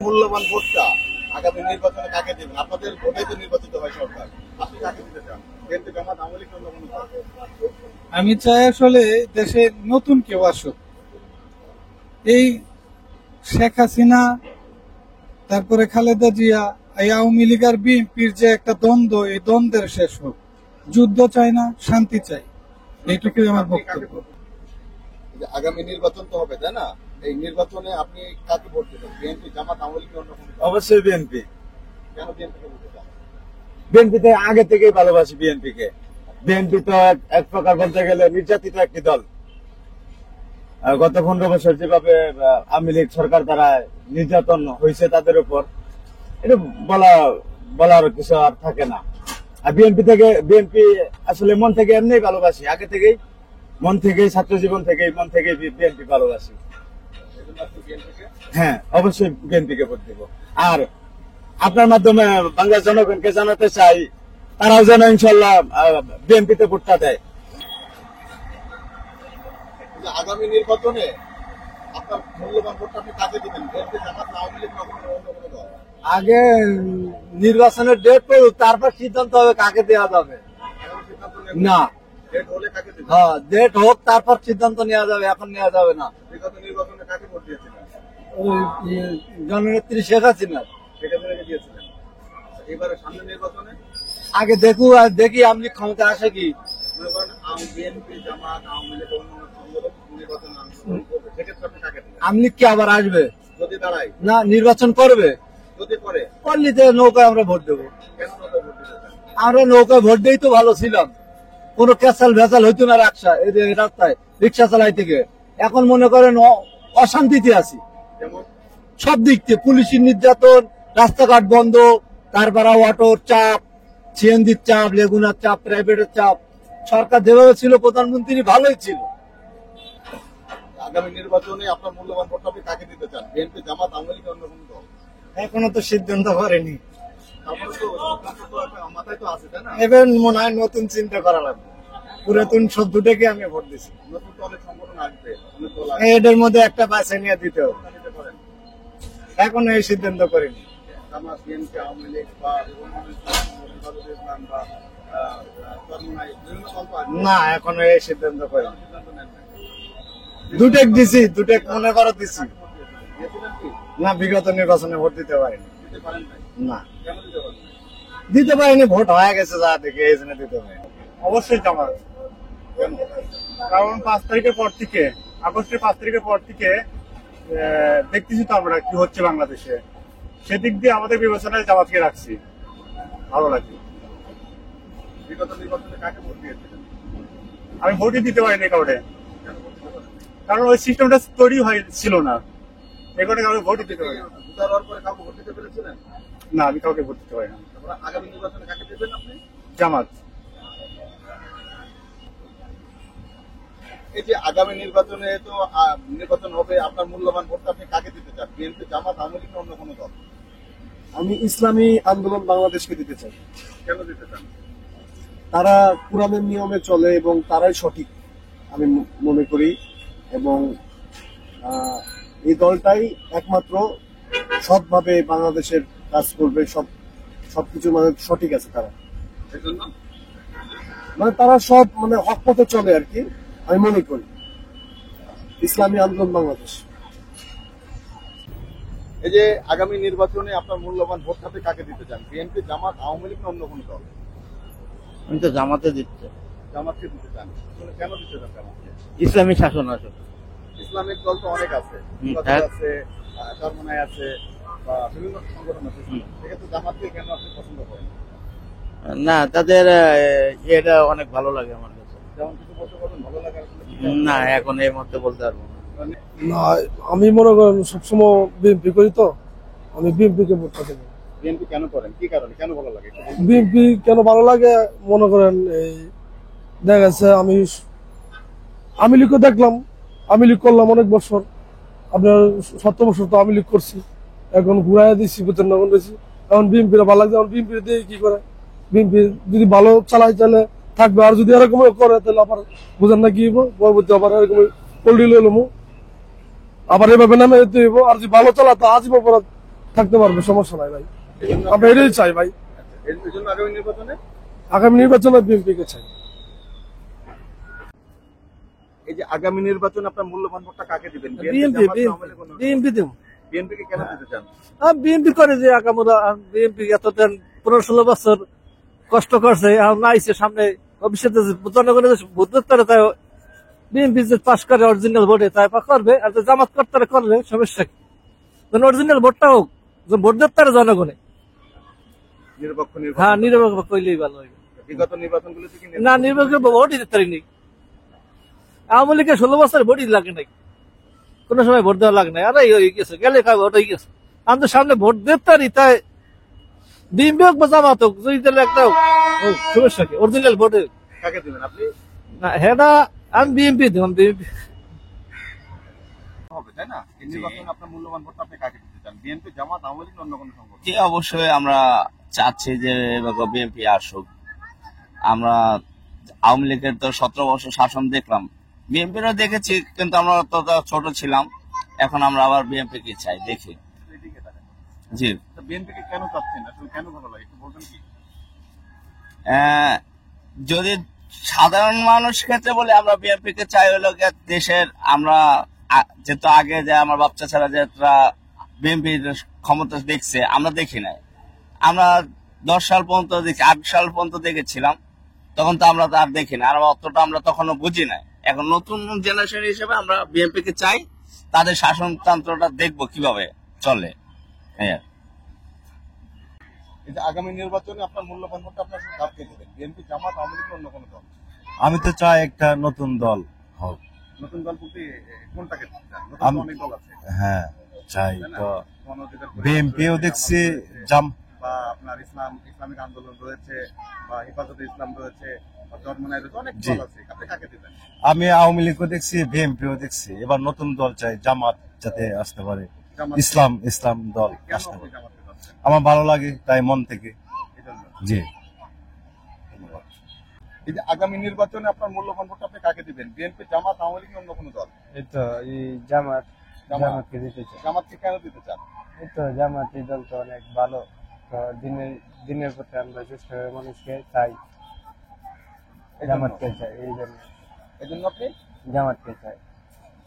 মূল্যবান ভোটটা আগামী নির্বাচনে কাকে দেবেন? আপনাদের ভোটে তো নির্বাচিত হয় সরকার, আপনি কাকে দিতে চান? বিএনপি, জামাত, আওয়ামী লীগ, অন্য কোনো দল? আমি চাই আসলে দেশে নতুন কেউ আসুক। এই শেখ হাসিনা, তারপরে খালেদা জিয়া, এই আওয়ামী লীগ আর বিএনপির যে একটা দ্বন্দ্ব, এই দ্বন্দ্বের শেষ হোক। যুদ্ধ চাই না, শান্তি চাই, এইটুকুই আমার বক্তব্য। আগামী নির্বাচন তো হবে, তাই না? এই নির্বাচনে আপনি কাকে ভোট দেবেন? বিএনপি, জামাত, আওয়ামী লীগ, অন্য কোনো দল? অবশ্যই বিএনপি। কেন বিএনপিকে দিতে চান? বিএনপিতে আগে থেকেই ভালোবাসি বিএনপিকে। বিএনপি তো এক প্রকার বলতে গেলে নির্যাতিত একটি দল। গত 15 বছর যেভাবে আওয়ামী লীগ সরকার দ্বারা নির্যাতন হয়েছে তাদের উপর, এটা বলার কিছু আর থাকে না। আর বিএনপি আসলে মন থেকে এমনি ভালোবাসি, আগে থেকেই মন থেকেই, ছাত্র জীবন থেকেই মন থেকেই বিএনপি ভালোবাসি। হ্যাঁ, অবশ্যই বিএনপিকে ভোট দেব। আর আপনার মাধ্যমে বাংলার জনগণকে জানাতে চাই, তারাও যেন ইনশাল্লাহ বিএনপিতে ভোটটা দেয়। আগামী নির্বাচনে আপনার মূল্যবান ভোটটা আপনি কাকে দিবেন? বিএনপি, জামাত, আওয়ামী লীগ, অন্য কোনো দল? আগে নির্বাচনের ডেট পড়ুক, তারপর সিদ্ধান্ত হবে কাকে দেওয়া যাবে। না, ডেট হলে কাকে দিবেন? হ্যাঁ, ডেট হোক, তারপর সিদ্ধান্ত নেওয়া যাবে, এখন নেওয়া যাবে না। বিগত নির্বাচনে কাকে ভোট দিয়েছিলেন? জননেত্রী শেখ হাসিনা। শেখ হাসিনাকে দিয়েছিলেন। এবারে সামনে নির্বাচনে আগে দেখি আমি ক্ষমতা আসে কি। মনে করেন বিএনপি, জামাত, আওয়ামী লীগ, অন্য সংগঠন নির্বাচনে অংশগ্রহণ করবে, সেক্ষেত্রে আপনি কাকে দিবেন? আওয়ামী লীগ কি আবার আসবে? যদি দাঁড়ায়, না, নির্বাচন করবে। যদি করে, পল্লীতে নৌকায় আমরা ভোট দেবো। কেন নৌকায় ভোট দিতে চান? আমরা নৌকায় ভোট দিয়েই তো ভালো ছিলাম, কোনো ক্যাসাল ভেসাল হইতো না রাস্তায় রিক্সা চালাই থেকে। এখন মনে করেন অশান্তিতে আছি যেমন সব দিক থেকে, পুলিশের নির্যাতন, রাস্তাঘাট বন্ধ, তারপরে অটোর চাপ, সিএনজির চাপ, লেগুনার চাপ, প্রাইভেটের চাপ। সরকার যেভাবে ছিল প্রধানমন্ত্রী ভালোই ছিল। আগামী নির্বাচনে আপনার মূল্যবান ভোটটা আপনি কাকে দিতে চান? বিএনপি, জামাত, আওয়ামী লীগ, অন্য কোনো দল? এখনো তো সিদ্ধান্ত করেনি, তারপরে তো সিদ্ধান্ত তো আপনার মাথায় তো আছে, তাই না? এবার মনে হয় নতুন চিন্তা করা লাগবে। পুরাতন শব্দটাকে আমি ভোট দিচ্ছি। নতুন তো অনেক সংগঠন আসবে, অনেক দল আসবে, এদের মধ্যে একটা বাছাই নিয়ে দিতে হবে। কোনটা নিতে পারেন? এখনো এই সিদ্ধান্ত করিনি। জামাত, বিএনপি, আওয়ামী লীগ বা হেফাজতে ইসলাম বা চরমোনাই, বিভিন্ন দল তো আসবে। না, এখনো এই সিদ্ধান্ত করিনি। সিদ্ধান্ত নেন নাই। দুটেক দিছি, দুটেক মনে করো দিছি। দিয়েছিলেন কি? না, বিগত নির্বাচনে ভোট দিতে পারিনি। দিতে পারেন নাই? না, কেন দিতে পারেন নাই? দিতে পারিনি, ভোট হয়ে গেছে যা দেখে, এই জন্য দিতে পারিনি। অবশ্যই জামাত, কেন? কারণ 5 তারিখের পর থেকে, আগস্টের 5 তারিখের পর থেকে দেখতেছি তো আমরা কি হচ্ছে বাংলাদেশে। সেদিক দিয়ে আমাদের বিবেচনায় জামাতকে রাখছি, ভালো লাগে। বিগত নির্বাচনে কাকে ভোট দিয়েছিলেন? আমি ভোটই দিতে পারিনি কাউকে, কেন ভোট দিতে পারেন নাই? কারণ ওই সিস্টেমটা তৈরি ছিল না, এই কারণে কাউকে ভোটই দিতে পারি না। ভোটার হওয়ার পরে কাউকে ভোট দিতে পেরেছিলেন? না, আমি কাউকে ভোট দিতে পারি না। তারপরে আগামী নির্বাচনে কাকে দেবেন আপনি? জামাত। এই যে আগামী নির্বাচনে তো নির্বাচন হবে, আপনার মূল্যবান ভোটটা আপনি কাকে দিতে চান? বিএনপি, জামাত, আওয়ামী লীগ, অন্য কোনো দল? আমি ইসলামী আন্দোলন বাংলাদেশকে দিতে চাই। কেন দিতে চান? তারা কোরআনের নিয়মে চলে এবং তারাই সঠিক আমি মনে করি, এবং এই দলটাই একমাত্র সৎভাবে বাংলাদেশের কাজ করবে, সবকিছু মানে সঠিক আছে তারা, সেজন্য মানে তারা সব মানে হক পথে চলে আর কি, আমি মনে করি ইসলামী আন্দোলন বাংলাদেশ। এই যে আগামী নির্বাচনে আপনার মূল্যবান ভোটটা আপনি কাকে দিতে চান? বিএনপি, জামাত, আওয়ামী লীগ, অন্য কোনো দল? আমি তো জামাতে দিচ্ছি। জামাতকে দিতে চান? কেন দিতে চান জামাতকে? ইসলামী শাসন আছে। ইসলামিক দল তো অনেক আছে, আছে, চরমোনাই আছে, বা বিভিন্ন সংগঠন আছে, সেক্ষেত্রে জামাতকে কেন আপনি পছন্দ করেন? না, তাদের এটা অনেক ভালো লাগে আমার কাছে। যেমন কিছু বলতে পারবেন ভালো লাগে? না, এখন এই মুহূর্তে বলতে পারবো না। না, আমি মনে করেন সবসময় বিএনপি করি, তো আমি বিএনপি কে ভোটটা দেবো। বিএনপি কেন করেন? কি কারণে, কেন ভালো লাগে? বিএনপি কেন ভালো লাগে মনে করেন, এই দেখা গেছে আমি লীগও দেখলাম, আমি লীগ করলাম অনেক বছর, আপনার 17 বছর তো আমি লীগ করছি, এখন ঘুরাই দিচ্ছি, প্রচন্ড দিচ্ছি। এখন বিএনপিরা ভালো লাগছে, এখন বিএনপি দিয়ে কি করে, বিএনপি যদি ভালো চালায় তাহলে থাকবে, আর যদি এরকম করে তাহলে আবার বুঝেন না কি হইব, পরবর্তী আবার এরকম পোল্ট্রি লইলাম, আবার এভাবে নামে যেতে হইব। আর যদি ভালো চালা তো আজীবন থাকতে পারবে, সমস্যা নাই ভাই। এই জন্য আমরা এটাই চাই ভাই। এর জন্য আগামী নির্বাচনে আগামী নির্বাচনে বিএনপি কে চাই। এই যে আগামী নির্বাচনে আপনার মূল্যবান ভোটটা কাকে দিবেন? বিএনপি দেব। বিএনপি কে কেন দিতে চান? বিএনপি করে যে আগামীরা বিএনপি এতদিন 15-16 বছর কষ্ট করছে, এখন আইছে সামনে ভবিষ্যতে জনগণের ভোট দিতে তাই বিএনপি যে পাশ করে অরিজিনাল ভোটে তাই করবে, আর জামাত করতে করলে সমস্যা কি? অরিজিনাল ভোটটা হোক, ভোট দিতে জনগণে। নিরপেক্ষ হ্যাঁ, নির্বাচন নিরপেক্ষ করলেই ভালো হবে। বিগত নির্বাচনগুলোতে কি না, নিরপেক্ষ ভোটই দিতে পারিনি। আওয়ামী লীগের 16 বছর ভোটই লাগে নাই, কোন সময় ভোট দেওয়া লাগে নাই। আর হয়ে গেছে, গেলে ভোট হয়ে গেছে। আমি তো সামনে ভোট দিতে পারি, তাই বিএনপি হোক বা জামাত হোক, যদি তাহলে একটা সমস্যা কি? অরিজিনাল ভোটে কাকে দিবেন আপনি? না, হেডা আমি বিএনপি দিলাম। বিএনপি হবে তাই না? এই নির্বাচনে আপনার মূল্যবান ভোটটা আপনি কাকে দিতে চান? বিএনপি, জামাত, আওয়ামী লীগ, অন্য কোনো সংগঠন? জি, অবশ্যই আমরা চাচ্ছি যে বিএনপি আসুক। আমরা আওয়ামী লীগের তো 17 বছর শাসন দেখলাম, বিএনপিরও দেখেছি, কিন্তু আমরা তো ছোট ছিলাম। এখন আমরা আবার বিএনপি কে চাই, দেখি। জি, বিএনপি কে কেন চাচ্ছেন, আসলে কেন ভালো লাগে একটু বলবেন কি? যদি সাধারণ মানুষ ক্ষেত্রে বলে, আমরা বিএনপি কে চাই হলো দেশের, আমরা যেহেতু আগে যে আমার বাচ্চা ছাড়া যেটা বিএনপির ক্ষমতা দেখছে, আমরা দেখি নাই। আমরা 10 সাল পর্যন্ত দেখি, 8 সাল পর্যন্ত দেখেছিলাম, তখন তো আমরা আর দেখি না, আর অতটা আমরা তখনও বুঝি নাই। এখন নতুন জেনারেশন হিসেবে আমরা বিএনপি কে চাই, তাদের শাসনতন্ত্রটা দেখবো কিভাবে চলে। হ্যাঁ, এই যে আগামী নির্বাচনে আপনার মূল্যবান ভোটটা আপনার কাকে দিবেন? বিএনপি, জামাত, আওয়ামী লীগ, অন্য কোনো দল? আমি তো চাই একটা নতুন দল হোক। নতুন দল বলতে কোনটাকে দিতে চান? নতুন অনেক দল আছে, হ্যাঁ চাই তাই না? তো। গণ অধিকার পরিষদ বিএনপিও রয়েছে, দেখছি জামাত রয়েছে, বা আপনার ইসলামিক আন্দোলন রয়েছে, বা হেফাজতে ইসলাম রয়েছে, বা চরমোনাই রয়েছে, অনেক জি। দল আছে। আপনি কাকে দিবেন? আমি আওয়ামী লীগও দেখছি, বিএনপিও দেখছি। এবার নতুন দল চাই, জামাত যাতে আসতে পারে, জামাত। ইসলাম দল কেন আসতে আপনি পারে। জামাতকে চাচ্ছেন? আমার ভালো লাগে তাই মন থেকে। এই জন্য। জি, এই যে আগামী নির্বাচনে আপনার মূল্যবান ভোটটা আপনি কাকে দিবেন? বিএনপি, জামাত, আওয়ামী লীগ, অন্য কোনো দল? এই তো এই জামাত, জামাতকে দিতে চাই। জামাতকে কেন দিতে চান? এই তো জামাত, এই দল তো অনেক ভালো। তো দিনের প্রতি আমরা চেষ্টা করি মানুষকে চাই, এই জন্য। জামাতকে চাই। এই জন্য আপনি জামাতকে চাই।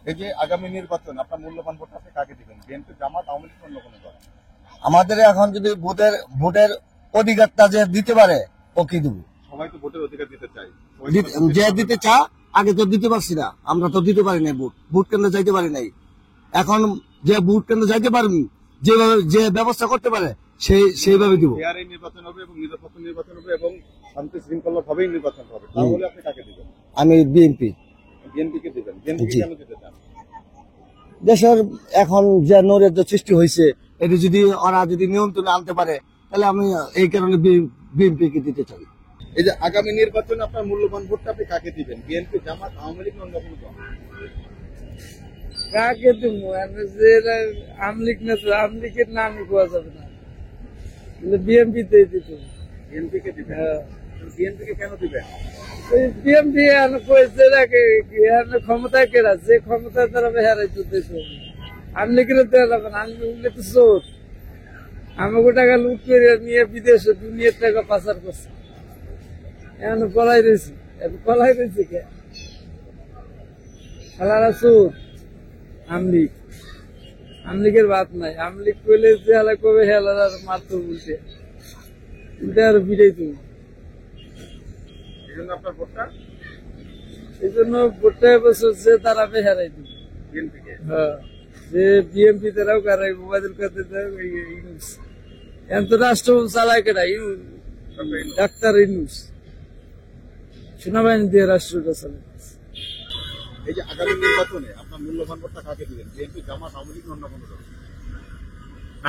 এই যে আগামী নির্বাচন আপনার মূল্যবান ভোটটা আপনি কাকে দিবেন? বিএনপি, জামাত, আওয়ামী লীগ, অন্য কোনো দল? আমাদের এখন যদি ভোটের অধিকারটা যে দিতে পারে ওকে দিব। সবাই তো ভোটের অধিকার দিতে চাই। যে দিতে চা আগে তো দিতে পারছি না, আমরা তো দিতে পারি নাই, ভোট কেন্দ্রে যাইতে পারি নাই। এখন যে ভোট কেন্দ্রে যাইতে পারবি, যেভাবে যে ব্যবস্থা করতে পারে সেইভাবে দিব। ফেয়ার নির্বাচন হবে এবং নিরপেক্ষ নির্বাচন হবে এবং শান্তি শৃঙ্খলা ভাবেই নির্বাচন হবে, তাহলে আপনি কাকে দিবেন? আমি বিএনপি। বিএনপি কে দিবেন? বিএনপি জি। কেন দিতে চান? দেশের এখন যে নৈরাজ্য সৃষ্টি হয়েছে, এটি যদি ওরা যদি নিয়ন্ত্রণে আনতে পারে, তাহলে আমি এই কারণে বিএনপি কে দিতে চাই। এই যে আগামী নির্বাচনে আপনার মূল্যবান ভোটটা আপনি কাকে দিবেন? বিএনপি, জামাত, আওয়ামী লীগ, অন্য কোনো দল? কাকে দিব? আমলিক না, আমলিকের নামই পাওয়া যাবে না, বিএনপিতে দিত। বিএনপি কে দিবেন? বিএনপি কে কেন দিবেন? বিএনপি ক্ষমতায় কেরা, যে ক্ষমতায় তারা বেহারাই চলতেছে। আমলিকের দেওয়া যাবে না, আমলিক তো চোর। আমাকে টাকা লুট করে নিয়ে বিদেশে দুনিয়ার টাকা পাচার করছে, এখন পলাই রয়েছে। পলাই রয়েছে কে? খেলারা চোর। আমলিকের বাদ নাই। আমলিক কইলে যে হেলা কবে হেলার মারতো উল্টে উল্টে আরো বিড়াই তুমি। এই জন্য আপনার ভোটটা এই জন্য ভোটটা বছর যে তারা বেহারাই দিবে বিএনপি কে। হ্যাঁ, যে বিএনপি তারাও কারাই মোবাইল করতে এখন তো রাষ্ট্র চালায় কেনা ডাক্তার ইউনুস সেনাবাহিনী দিয়ে রাষ্ট্রটা চালায়। এই যে আগামী নির্বাচনে আপনার মূল্যবান ভোটটা কাকে দিবেন? বিএনপি, জামাত, আওয়ামী লীগ, অন্য কোনো দল?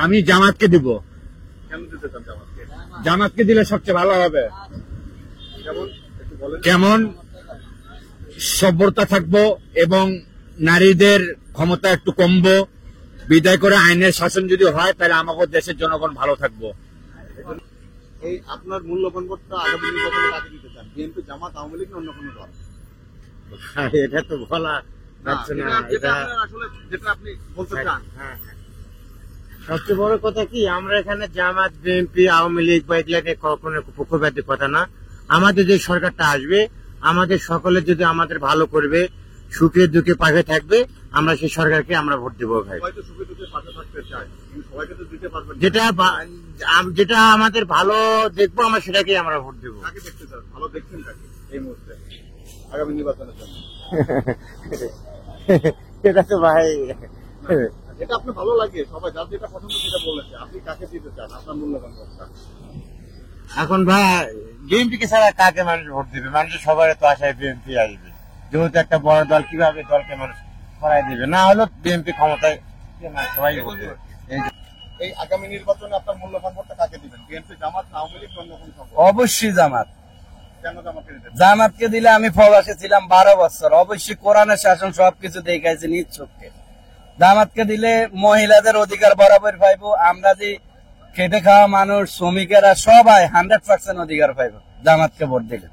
আমি জামাতকে দিব। কেন দিতে চান জামাতকে? জামাতকে দিলে সবচেয়ে ভালো হবে। যেমন একটু বলেন। যেমন সভ্যতা থাকবো এবং নারীদের ক্ষমতা একটু কমবো, বিদায় করে আইনের শাসন যদি হয় তাহলে আমাকে দেশের জনগণ ভালো থাকবো। এই আপনার মূল্যবান ভোটটা আগামী নির্বাচনে কাকে দিতে চান? বিএনপি, জামাত, আওয়ামী লীগ, অন্য কোনো দল? এটা তো বলা যাচ্ছে না। যেটা আপনার আসলে যেটা আপনি বলতে চান। সবচেয়ে বড় কথা কি, আমরা এখানে জামাত, বিএনপি, আওয়ামী লীগ বা এগুলা নিয়ে কখনো পক্ষপাতী কথা না। আমাদের যে সরকারটা আসবে, আমাদের সকলে যদি আমাদের ভালো করবে, সুখে দুঃখে পাশে থাকবে, আমরা সেই সরকারকে আমরা ভোট দেবো ভাই। সবাই তো সুখে দুঃখে পাশে থাকতে চায়, কিন্তু সবাইকে তো দিতে পারবেন না। যেটা আমাদের ভালো দেখবো আমরা সেটাকেই আমরা ভোট দেবো। কাকে দেখতে চান, ভালো দেখছেন কাকে এই মুহূর্তে আগামী নির্বাচনের জন্য? এটা তো ভাই, এটা আপনার ভালো লাগে, সবাই যার যেটা পছন্দ সেটা বলেছে, আপনি কাকে দিতে চান আপনার মূল্যবান ভোটটা? এখন ভাই বিএনপি কে ছাড়া কাকে মানুষ ভোট দিবে? মানুষের সবার তো আশায় বিএনপি আসবে, যেহেতু একটা বড় দল, কিভাবে দলকে মানুষ করাই দিবে? না হলো বিএনপি ক্ষমতায় সবাই ভোট দেবে। এই আগামী নির্বাচনে আপনার মূল্যবান ভোটটা কাকে দিবেন? বিএনপি, জামাত না আওয়ামী লীগ, অন্য কোন সংগঠন? অবশ্যই জামাত। কেন জামাতকে দিতেন? জামাতকে দিলে আমি প্রবাসে ছিলাম 12 বছর, অবশ্যই কোরআনের শাসন সবকিছু দেখাইছে নিজ চোখে। জামাতকে দিলে মহিলাদের অধিকার বরাবর পাইবো, আমরা যে খেটে খাওয়া মানুষ, শ্রমিকেরা সবাই 100% অধিকার পাইবো জামাতকে ভোট দিলে।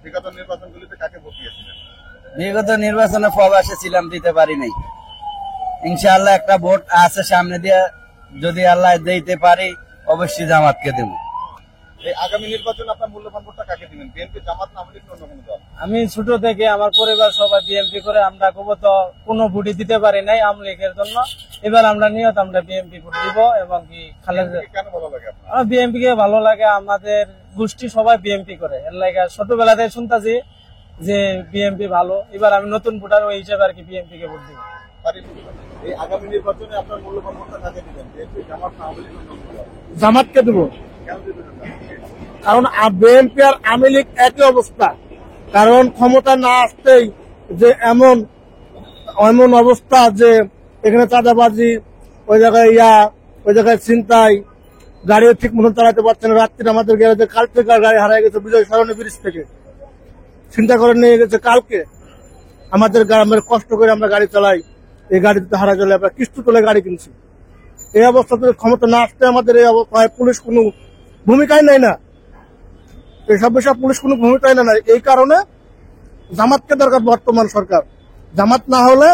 বিগত নির্বাচনগুলিতে কাকে ভোট দিয়েছিলেন? বিগত নির্বাচনে প্রবাসে ছিলাম, দিতে পারি নাই। ইনশাআল্লাহ একটা ভোট আছে সামনে দিয়ে, যদি আল্লাহ দিতে পারি অবশ্যই জামাতকে দেব। এই আগামী নির্বাচনে আপনার মূল্যবান ভোটটা কাকে দিবেন? বিএনপি, জামাত না আওয়ামী লীগ, অন্য কোন দল? আমি ছোট থেকে আমার পরিবার সবাই বিএমপি করে, আমরা কবো তো কোনো ভোটই দিতে পারি নাই আওয়ামী লীগের জন্য। এবার আমরা নিয়ত আমরা বিএমপি ভোট দিব। এবং কি খালেদা, কেন ভালো লাগে আপনার? আমার বিএমপি কে ভালো লাগে, আমাদের গোষ্ঠী সবাই বিএমপি করে, এর লাগে ছোটবেলা থেকে শুনতাছি যে বিএমপি ভালো। এবার আমি নতুন ভোটার ওই হিসেবে আর কি বিএমপি কে ভোট দিব। এই আগামী নির্বাচনে আপনার মূল্যবান ভোটটা কাকে দিবেন? বিএনপি, জামাত না আওয়ামী লীগ, অন্য কোন দল? জামাতকে দেবো, কেন দিবেন? কারণ বিএনপি আর আওয়ামী লীগ একই অবস্থা। কারণ ক্ষমতা না আসতেই যে এমন এমন অবস্থা যে এখানে চাঁদাবাজি, ওই জায়গায় ওই জায়গায় ছিনতাই, গাড়িও ঠিক মতন চালাতে পারছে না। রাত্রে আমাদের গ্যারেজে কাল থেকে গাড়ি হারিয়ে গেছে বিজয় সরণি ব্রিজ থেকে, চিন্তা করে নিয়ে গেছে কালকে। আমাদের গ্রামের কষ্ট করে আমরা গাড়ি চালাই, এই গাড়িতে হারা চলে আমরা কিস্তি তুলে গাড়ি কিনছি। এই অবস্থাতে ক্ষমতা না আসতে আমাদের এই অবস্থায় পুলিশ কোনো ভূমিকাই নেয় না, এসব বিষয়ে পুলিশ কোনো ভূমিকাই নেয় না। এই কারণে জামাতকে দরকার বর্তমান সরকার। জামাত না হলে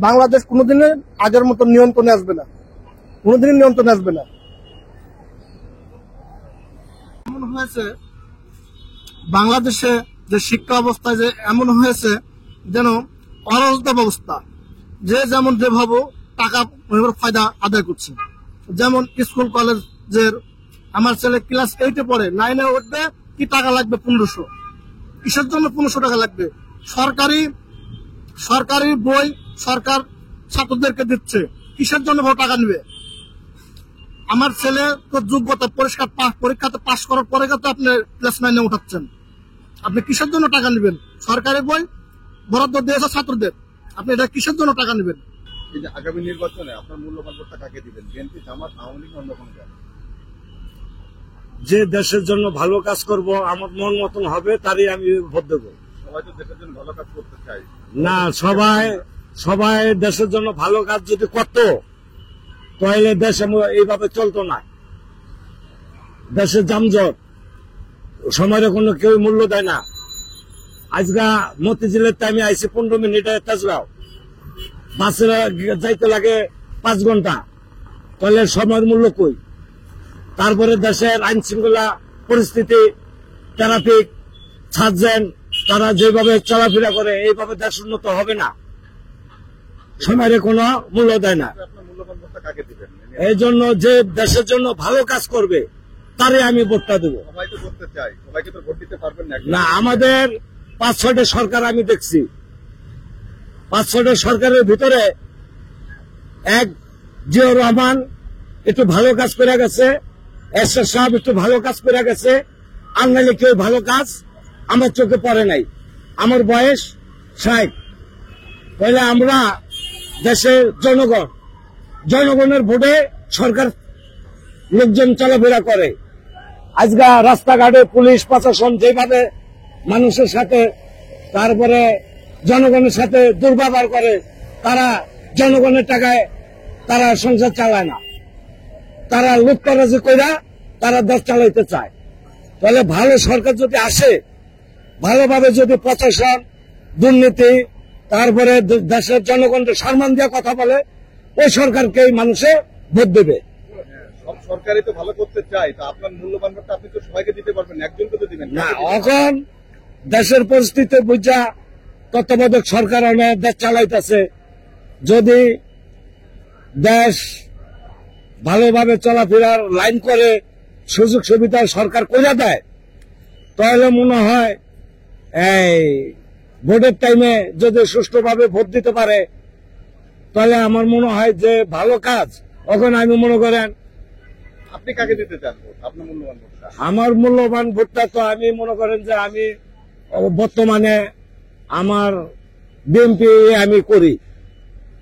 বাংলাদেশ কোনোদিনই আগের মতো নিয়ন্ত্রণে আসবে না, কোনোদিনই নিয়ন্ত্রণে আসবে না। এমন হয়েছে বাংলাদেশে যে শিক্ষা অবস্থায় যে এমন হয়েছে যেন অরাজকতা ব্যবস্থা, যে যেমন যেভাবে টাকা ফায়দা আদায় করছে। যেমন স্কুল কলেজের আমার ছেলে ক্লাস 8-এ পড়ে, 9-এ উঠবে, কি টাকা লাগবে? 1500। কিসের জন্য 1500 টাকা লাগবে? সরকারি বই সরকার ছাত্রদেরকে দিচ্ছে, কিসের জন্য টাকা নিবে? আমার ছেলে তো যোগ্যতা পরীক্ষাতে পাশ করার পরে তো আপনি ক্লাস 9-এ উঠাচ্ছেন, আপনি কিসের জন্য টাকা নেবেন? সরকারি বই বরাদ্দ দিয়েছে ছাত্রদের, আপনি এটা কিসের জন্য টাকা নেবেন? এই যে আগামী নির্বাচনে আপনার মূল্যবান ভোটটা কাকে দিবেন? বিএনপি, জামাত, আওয়ামী লীগ, অন্য কোন দল? যে দেশের জন্য ভালো কাজ করব, আমার মন মতন হবে, তারই আমি ভোট দেবো। সবাই তো দেশের জন্য ভালো কাজ করতে চাই না, সবাই দেশের জন্য ভালো কাজ যদি করত তাহলে দেশ এইভাবে চলতো না। দেশের যানজট, সময়ের কোনো কেউ মূল্য দেয় না। আজকা মতিঝিলের টাইমে আইসি 15 মিনিটে তেজগাঁও, বাসে যাইতে লাগে 5 ঘন্টা, তাহলে সময়ের মূল্য কই? তারপরে দেশের আইন শৃঙ্খলা পরিস্থিতি, ট্রাফিক, সার্জেন্ট, তারা যেভাবে চলাফেরা করে এইভাবে দেশ উন্নত হবে না, সময়ের কোনো মূল্য দেয় না। আপনার মূল্যবান ভোটটা কাকে দিবেন? এই জন্য যে দেশের জন্য ভালো কাজ করবে তারে আমি ভোটটা দেবো। সবাই তো করতে চাই, সবাইকে তো ভোট দিতে পারবেন না। না, আমাদের 5-6টা সরকার আমি দেখছি, 5-6টা সরকারের ভিতরে এক জিয়াউর রহমান একটু ভালো কাজ করে গেছে, এরশাদ সাহেব একটু ভালো কাজ করে গেছে, আর নাইলে কেউ ভালো কাজ আমার চোখে পড়ে নাই। আমার বয়স 60। তাহলে আমরা দেশের জনগণের ভোটে সরকার লোকজন চলাফেরা করে। আজকে রাস্তাঘাটে পুলিশ প্রশাসন যেভাবে মানুষের সাথে, তারপরে জনগণের সাথে দুর্ব্যবহার করে, তারা জনগণের টাকায় তারা সংসার চালায় না, তারা লুটতরাজি কইরা তারা দেশ চালাইতে চায়। তাহলে ভালো সরকার যদি আসে, ভালোভাবে যদি প্রশাসন, দুর্নীতি, তারপরে দেশের জনগণকে সম্মান দিয়ে কথা বলে, ওই সরকারকেই মানুষে ভোট দেবে। সব সরকারই তো ভালো করতে চায়, তো আপনার মূল্যবান ভোটটা আপনি তো সবাইকে দিতে পারবেন না, একজনকে তো দিবেন। না, এখন দেশের পরিস্থিতি বুঝা তত্ত্বাবধায়ক সরকার অনেক দেশ চালাইতেছে। যদি দেশ ভালোভাবে চলাফেরার লাইন করে সুযোগ সুবিধা সরকার করে দেয়, তাহলে মনে হয় এই ভোটের টাইমে যদি সুষ্ঠুভাবে ভোট দিতে পারে, তাহলে আমার মনে হয় যে ভালো কাজ। এখন আমি মনে করেন আপনি কাকে দিতে চান ভোট, আপনার মূল্যবান ভোটটা? আমার মূল্যবান ভোটটা তো আমি মনে করেন যে আমি বর্তমানে আমার বিএনপি আমি করি।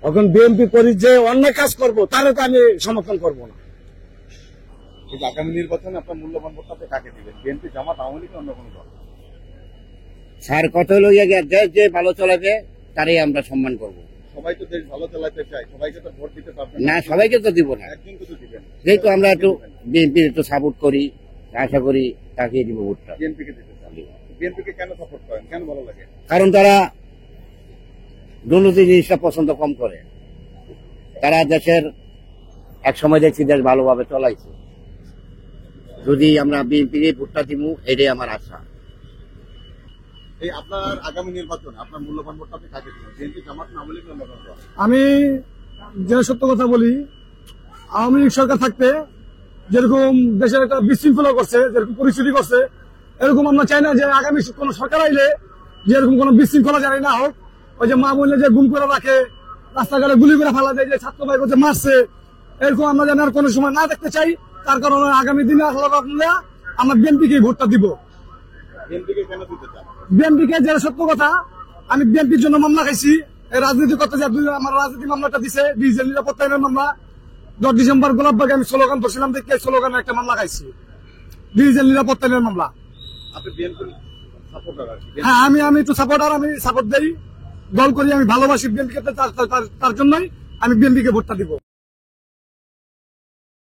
এখন বিএনপি করি যে অন্য কাজ করব, তাহলে তো আমি সমর্থন করব না। এই যে আগামী নির্বাচনে আপনার মূল্যবান ভোটটা আপনি কাকে দিবেন? বিএনপি, জামাত, আওয়ামী লীগ, অন্য কোনো দল? স্যার কত হলো দেশ যে ভালো চলাবে তারই আমরা সম্মান করব। সবাই তো দেশ ভালো চালাতে চায়, সবাইকে তো ভোট দিতে পারবেন না, সবাইকে তো দিব না, একজনকে তো দিবেন। যেহেতু আমরা একটু বিএনপির একটু সাপোর্ট করি, আশা করি তাকে দিব ভোটটা। বিএনপিকে দিতে চান। বিএনপিকে কেন সাপোর্ট করেন, কেন ভালো লাগে? কারণ তারা দুর্নীতি জিনিসটা পছন্দ কম করে। তারা দেশের এক সময় দেখছি দেশ ভালোভাবে চলাইছে। যদি আমরা বিএনপিকে ভোটটা দিব, এটাই আমার আশা। এই আপনার আগামী নির্বাচনে আপনার মূল্যবান ভোটটা আপনি কাকে দিবেন? বিএনপি, জামাত, না আওয়ামী লীগ, অন্য কোনো দল? আমি যে সত্য কথা বলি, আওয়ামী লীগ সরকার থাকতে যেরকম দেশের একটা বিশৃঙ্খলা করছে, যেরকম পরিস্থিতি করছে, এরকম আমরা চাই না যে আগামী কোন সরকার আইলে যেরকম কোন বিশৃঙ্খলা জানি না হোক। ওই যে মা বললে যে গুম করে রাখে, রাস্তাঘাটে গুলি করে ফেলা দেয়, যে ছাত্র ভাই করছে মারছে, এরকম আমরা যেন আর কোনো সময় না দেখতে চাই। তার কারণে আগামী দিনে আমরা বিএনপিকে ভোটটা দিব। বিএনপিকে কেন দিতে চান? বিএনপিকে যেটা সত্য কথা, আমি বিএনপির জন্য মামলা খাইছি। এই রাজনীতি করতে যে আমার রাজনীতি মামলাটা দিছে, ডিজিটাল নিরাপত্তা আইনের মামলা। 10 ডিসেম্বর গোলাপবাগে আমি স্লোগান ধরছিলাম, দেখে স্লোগানে একটা মামলা খাইছি, ডিজিটাল নিরাপত্তা আইনের মামলা। আপনি বিএনপির সাপোর্টার আর কি? হ্যাঁ, আমি একটু সাপোর্টার, আমি সাপোর্ট দেই, দল করি, আমি ভালোবাসি বিএনপিকে। তার জন্যই আমি বিএনপিকে ভোটটা দিব।